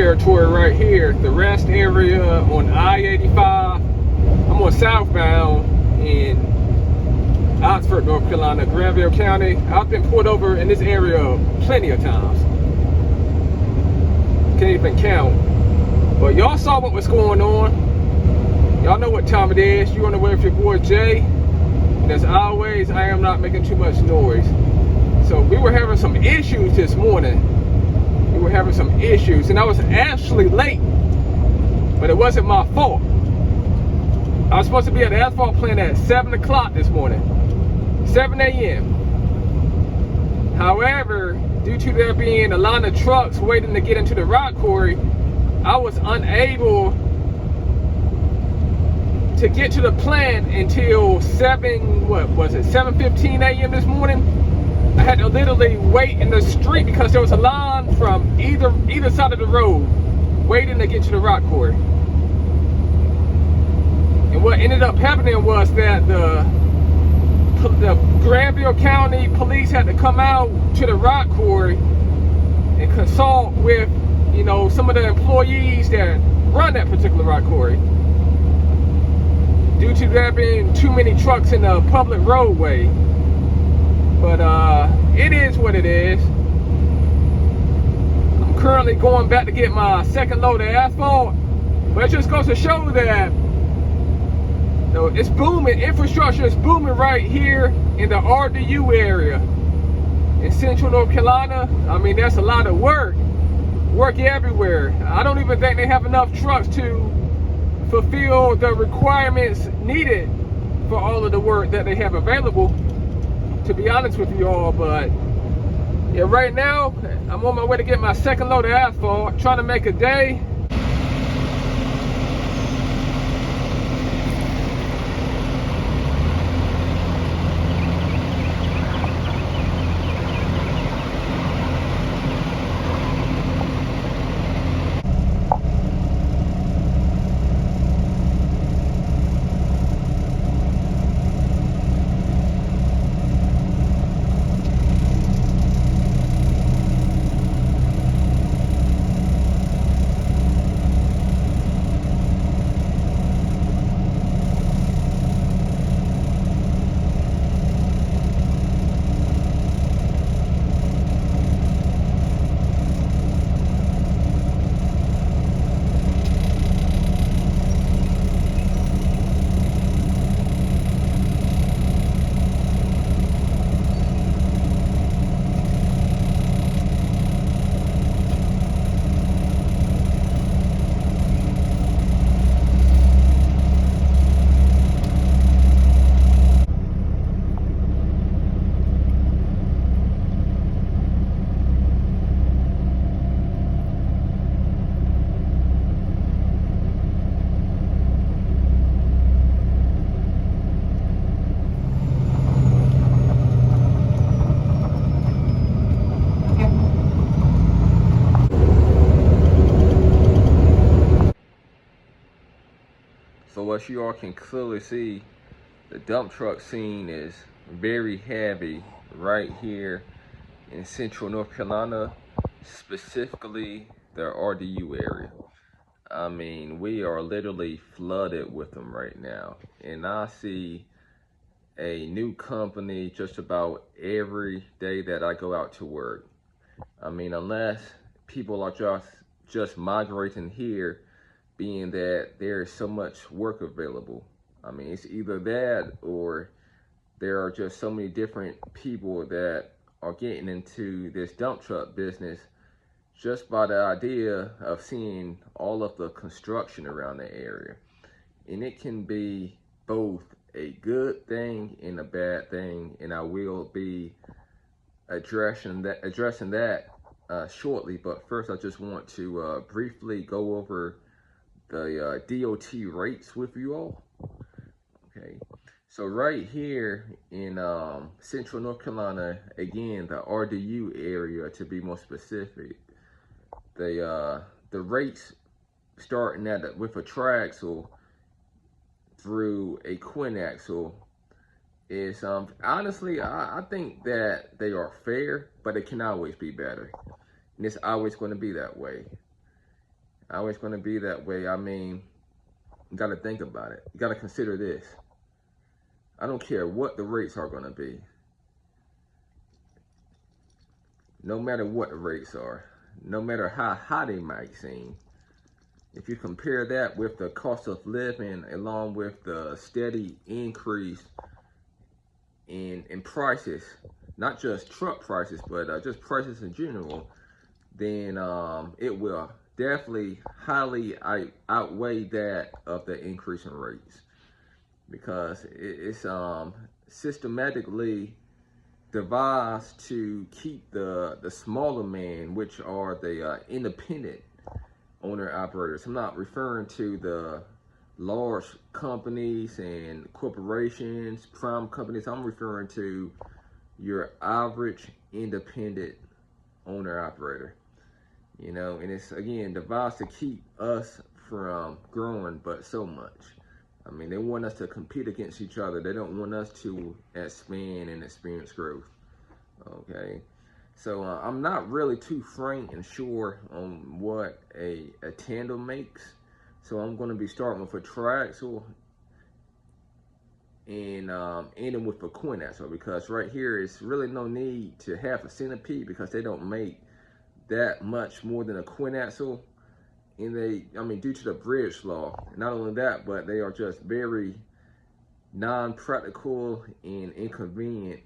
territory right here, the rest area on I-85. I'm on southbound in Oxford, North Carolina, Granville County. I've been pulled over in this area plenty of times. Can't even count. But y'all saw what was going on. Y'all know what time it is. You're on the way with your boy Jay. And as always, I am not making too much noise. So we were having some issues this morning. We were having some issues, and I was actually late, but it wasn't my fault. I was supposed to be at the asphalt plant at 7 o'clock this morning, 7 a.m. However, due to there being a line of trucks waiting to get into the rock quarry, I was unable to get to the plant until 7:15 a.m. this morning. I had to literally wait in the street because there was a line from either side of the road waiting to get to the rock quarry. And what ended up happening was that the Granville County police had to come out to the rock quarry and consult with, some of the employees that run that particular rock quarry, due to there being too many trucks in the public roadway. But it is what it is. I'm currently going back to get my second load of asphalt, but it just goes to show that it's booming. Infrastructure is booming right here in the RDU area in Central North Carolina. I mean, that's a lot of work everywhere. I don't even think they have enough trucks to fulfill the requirements needed for all of the work that they have available, to be honest with you all. But yeah, right now I'm on my way to get my second load of asphalt, trying to make a day. So as you all can clearly see, the dump truck scene is very heavy right here in Central North Carolina, specifically the RDU area. I mean, we are literally flooded with them right now. And I see a new company just about every day that I go out to work. I mean, unless people are just migrating here, being that there is so much work available. I mean, it's either that or there are just so many different people that are getting into this dump truck business just by the idea of seeing all of the construction around the area. And it can be both a good thing and a bad thing, and I will be addressing that shortly. But first, I just want to briefly go over the DOT rates with you all. Okay, so right here in Central North Carolina, again, the RDU area to be more specific, the rates starting with a triaxle through a quinaxle is honestly, I think that they are fair, but it can always be better, and it's always going to be that way. Always going to be that way. I mean, you got to think about it. You got to consider this. I don't care what the rates are going to be. No matter what the rates are, no matter how high they might seem, if you compare that with the cost of living along with the steady increase in prices, not just truck prices, but just prices in general, then it will definitely highly outweigh that of the increase in rates, because it's systematically devised to keep the smaller man, which are the independent owner operators. I'm not referring to the large companies and corporations, prime companies. I'm referring to your average independent owner operator. You know, and it's again devised to keep us from growing, but so much. I mean, they want us to compete against each other. They don't want us to expand and experience growth. Okay, so I'm not really too frank and sure on what a tandem makes. So I'm going to be starting with a triaxle and ending with a quint axle, because right here it's really no need to have a centipede, because they don't make that much more than a quint axle. And I mean, due to the bridge law, not only that, but they are just very non-practical and inconvenient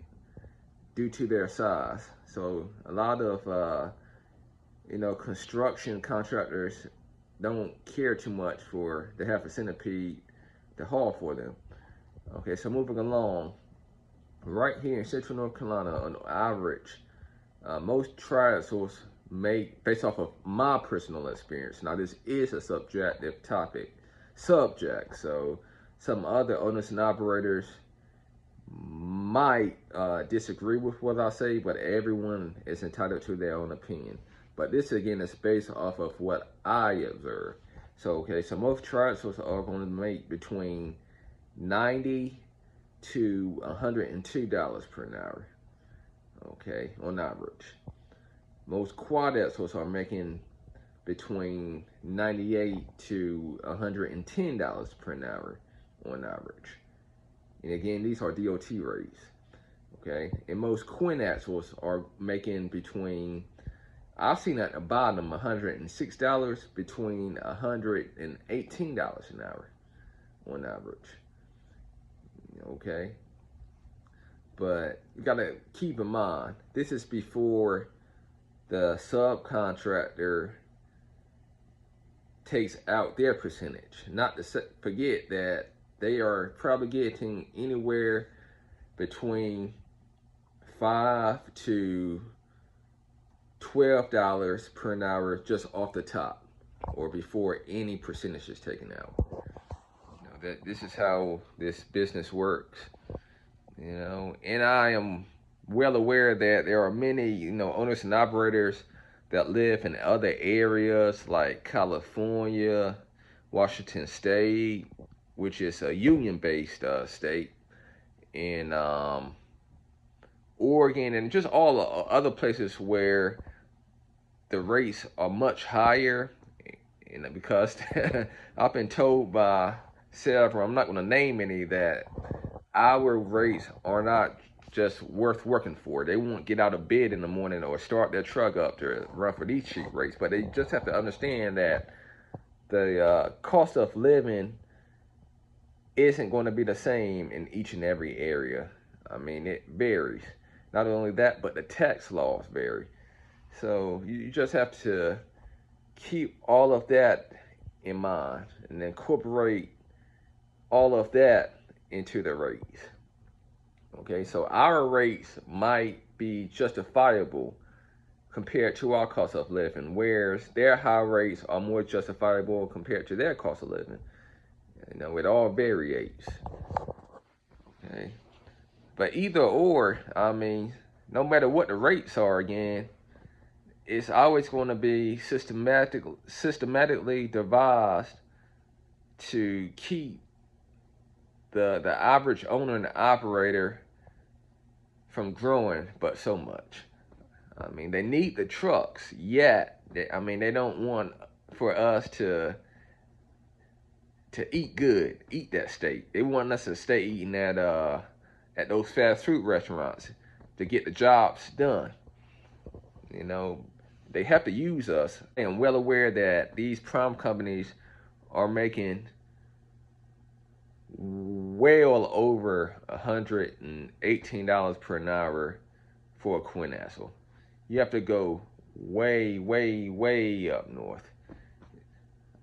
due to their size. So a lot of construction contractors don't care too much for to have a centipede to haul for them. Okay, so moving along, right here in Central North Carolina, on average, most triaxles make, based off of my personal experience. Now, this is a subjective subject, so some other owners and operators might disagree with what I say, but everyone is entitled to their own opinion. But this again is based off of what I observe. So okay, so most triaxles are going to make between $90 to $102 per hour. Okay, on average. Most quad axles are making between $98 to $110 per hour on average. And again, these are DOT rates. Okay, and most quint axles are making between, I've seen at the bottom, $106 between $118 an hour on average. Okay, but you gotta keep in mind, this is before the subcontractor takes out their percentage. Not to forget that they are probably getting anywhere between $5 to $12 per hour just off the top, or before any percentage is taken out. This is how this business works, and I am well aware that there are many, owners and operators that live in other areas like California, Washington State, which is a union-based state, and Oregon, and just all the other places where the rates are much higher. Because I've been told by several, I'm not going to name any, that our rates are not just worth working for. They won't get out of bed in the morning or start their truck up to run for these cheap rates. But they just have to understand that the cost of living isn't going to be the same in each and every area. I mean, it varies. Not only that, but the tax laws vary. So you just have to keep all of that in mind and incorporate all of that into the rates. Okay, so our rates might be justifiable compared to our cost of living, whereas their high rates are more justifiable compared to their cost of living. It all varies. Okay, but either or, I mean, no matter what the rates are, again, it's always going to be systematically devised to keep the average owner and operator from growing but so much. I mean, they need the trucks, yet they don't want for us to eat good, eat that steak. They want us to stay eating at those fast food restaurants to get the jobs done. You know, they have to use us. I am well aware that these prime companies are making well over $118 per an hour for a quinastle. You have to go way, way, way up north.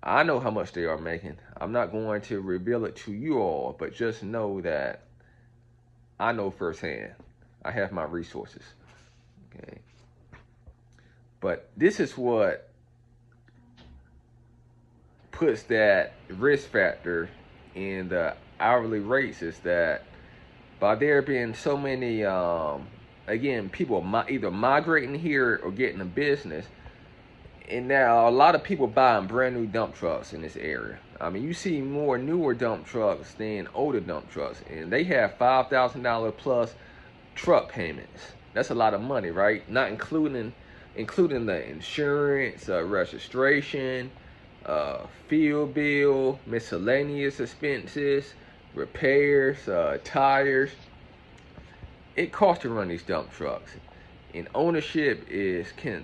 I know how much they are making. I'm not going to reveal it to you all, but just know that I know firsthand. I have my resources. Okay. But this is what puts that risk factor in the hourly rates, is that by there being so many, again, people either migrating here or getting a business, and now a lot of people buying brand new dump trucks in this area. I mean, you see more newer dump trucks than older dump trucks, and they have $5,000 plus truck payments. That's a lot of money, right? Not including the insurance, registration, fuel bill, miscellaneous expenses, repairs, tires. It costs to run these dump trucks, and ownership can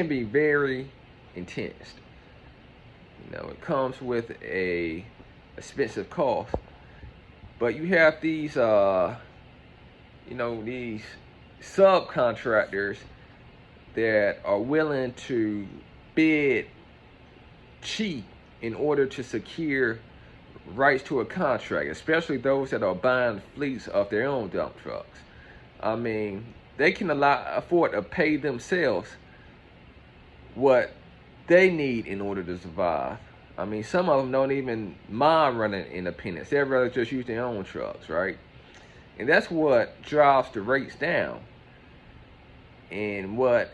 be very intense. You know, it comes with a expensive cost, but you have these these subcontractors that are willing to bid cheap in order to secure rights to a contract, especially those that are buying fleets of their own dump trucks. I mean, they can afford to pay themselves what they need in order to survive. I mean, some of them don't even mind running independents. They'd rather just use their own trucks, right? And that's what drives the rates down. And what,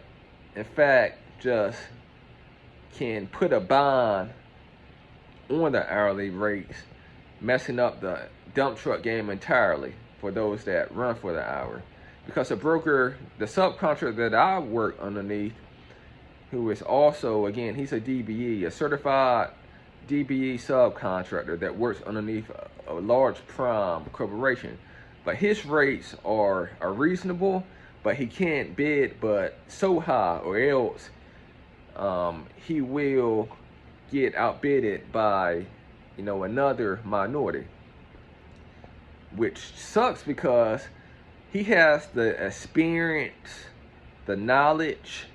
in fact, just can put a bond on the hourly rates, messing up the dump truck game entirely for those that run for the hour. Because the subcontractor that I work underneath, who is also, again, he's a DBE, a certified DBE subcontractor that works underneath a large prime corporation. But his rates are reasonable, but he can't bid but so high, or else he will get outbidded by, another minority, which sucks because he has the experience, the knowledge,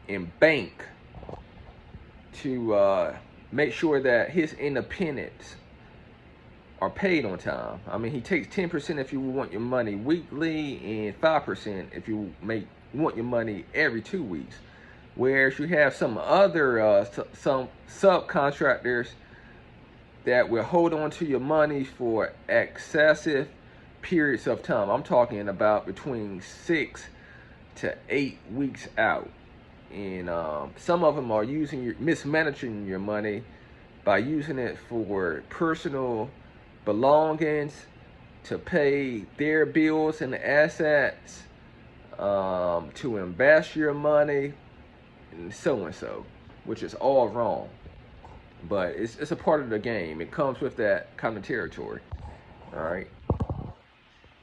and bank to make sure that his independents are paid on time. I mean, he takes 10% if you want your money weekly, and 5% if you want your money every 2 weeks. Whereas you have some other some subcontractors that will hold on to your money for excessive periods of time. I'm talking about between 6 to 8 weeks out. And some of them are mismanaging your money by using it for personal belongings, to pay their bills and assets, to invest your money, and so, which is all wrong. But it's a part of the game. It comes with that kind of territory. All right.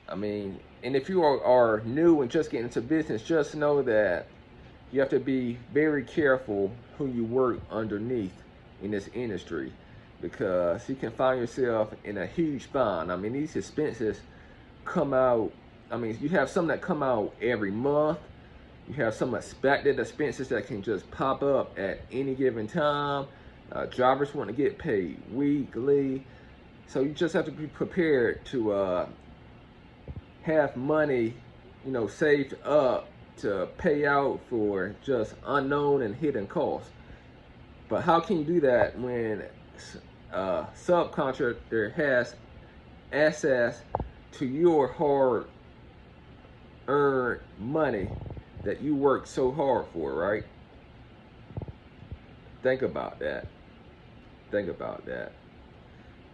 I mean, and if you are new and just getting into business, just know that you have to be very careful who you work underneath in this industry, because you can find yourself in a huge bind. I mean, these expenses come out. I mean, you have some that come out every month. You have some expected expenses that can just pop up at any given time. Drivers want to get paid weekly. So you just have to be prepared to have money, saved up to pay out for just unknown and hidden costs. But how can you do that when a subcontractor has access to your hard-earned money that you work so hard for, right? Think about that.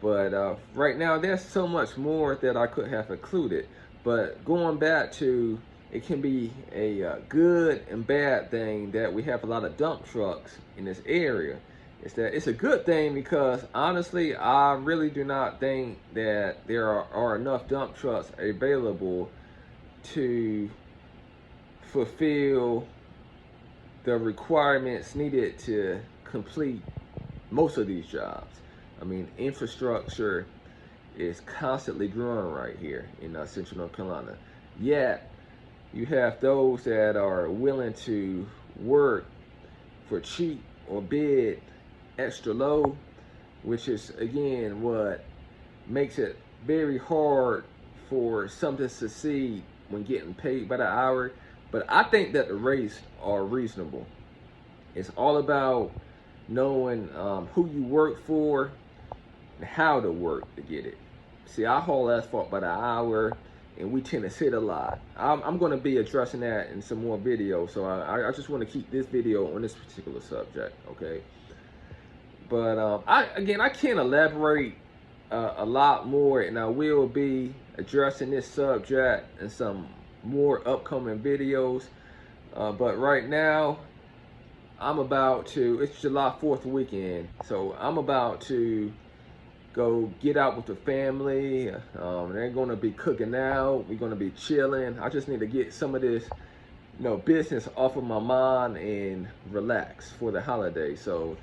But right now, there's so much more that I could have included. But going back to it can be a good and bad thing that we have a lot of dump trucks in this area. Is that it's a good thing because honestly, I really do not think that there are enough dump trucks available to fulfill the requirements needed to complete most of these jobs. I mean, infrastructure is constantly growing right here in Central North Carolina. Yet, you have those that are willing to work for cheap or bid extra low, which is again what makes it very hard for some to succeed when getting paid by the hour. But I think that the rates are reasonable. It's all about knowing who you work for and how to work to get it. See, I haul asphalt by the hour, and we tend to sit a lot. I'm going to be addressing that in some more videos, so I just want to keep this video on this particular subject, okay? But I can't elaborate a lot more, and I will be addressing this subject in some more upcoming videos. But right now, it's July 4th weekend, so I'm about to go get out with the family. They're going to be cooking out. We're going to be chilling. I just need to get some of this, business off of my mind and relax for the holiday. So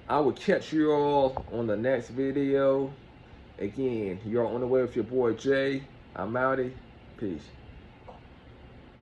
I will catch you all on the next video. Again, you're on the way with your boy Jay. I'm outie. Peace.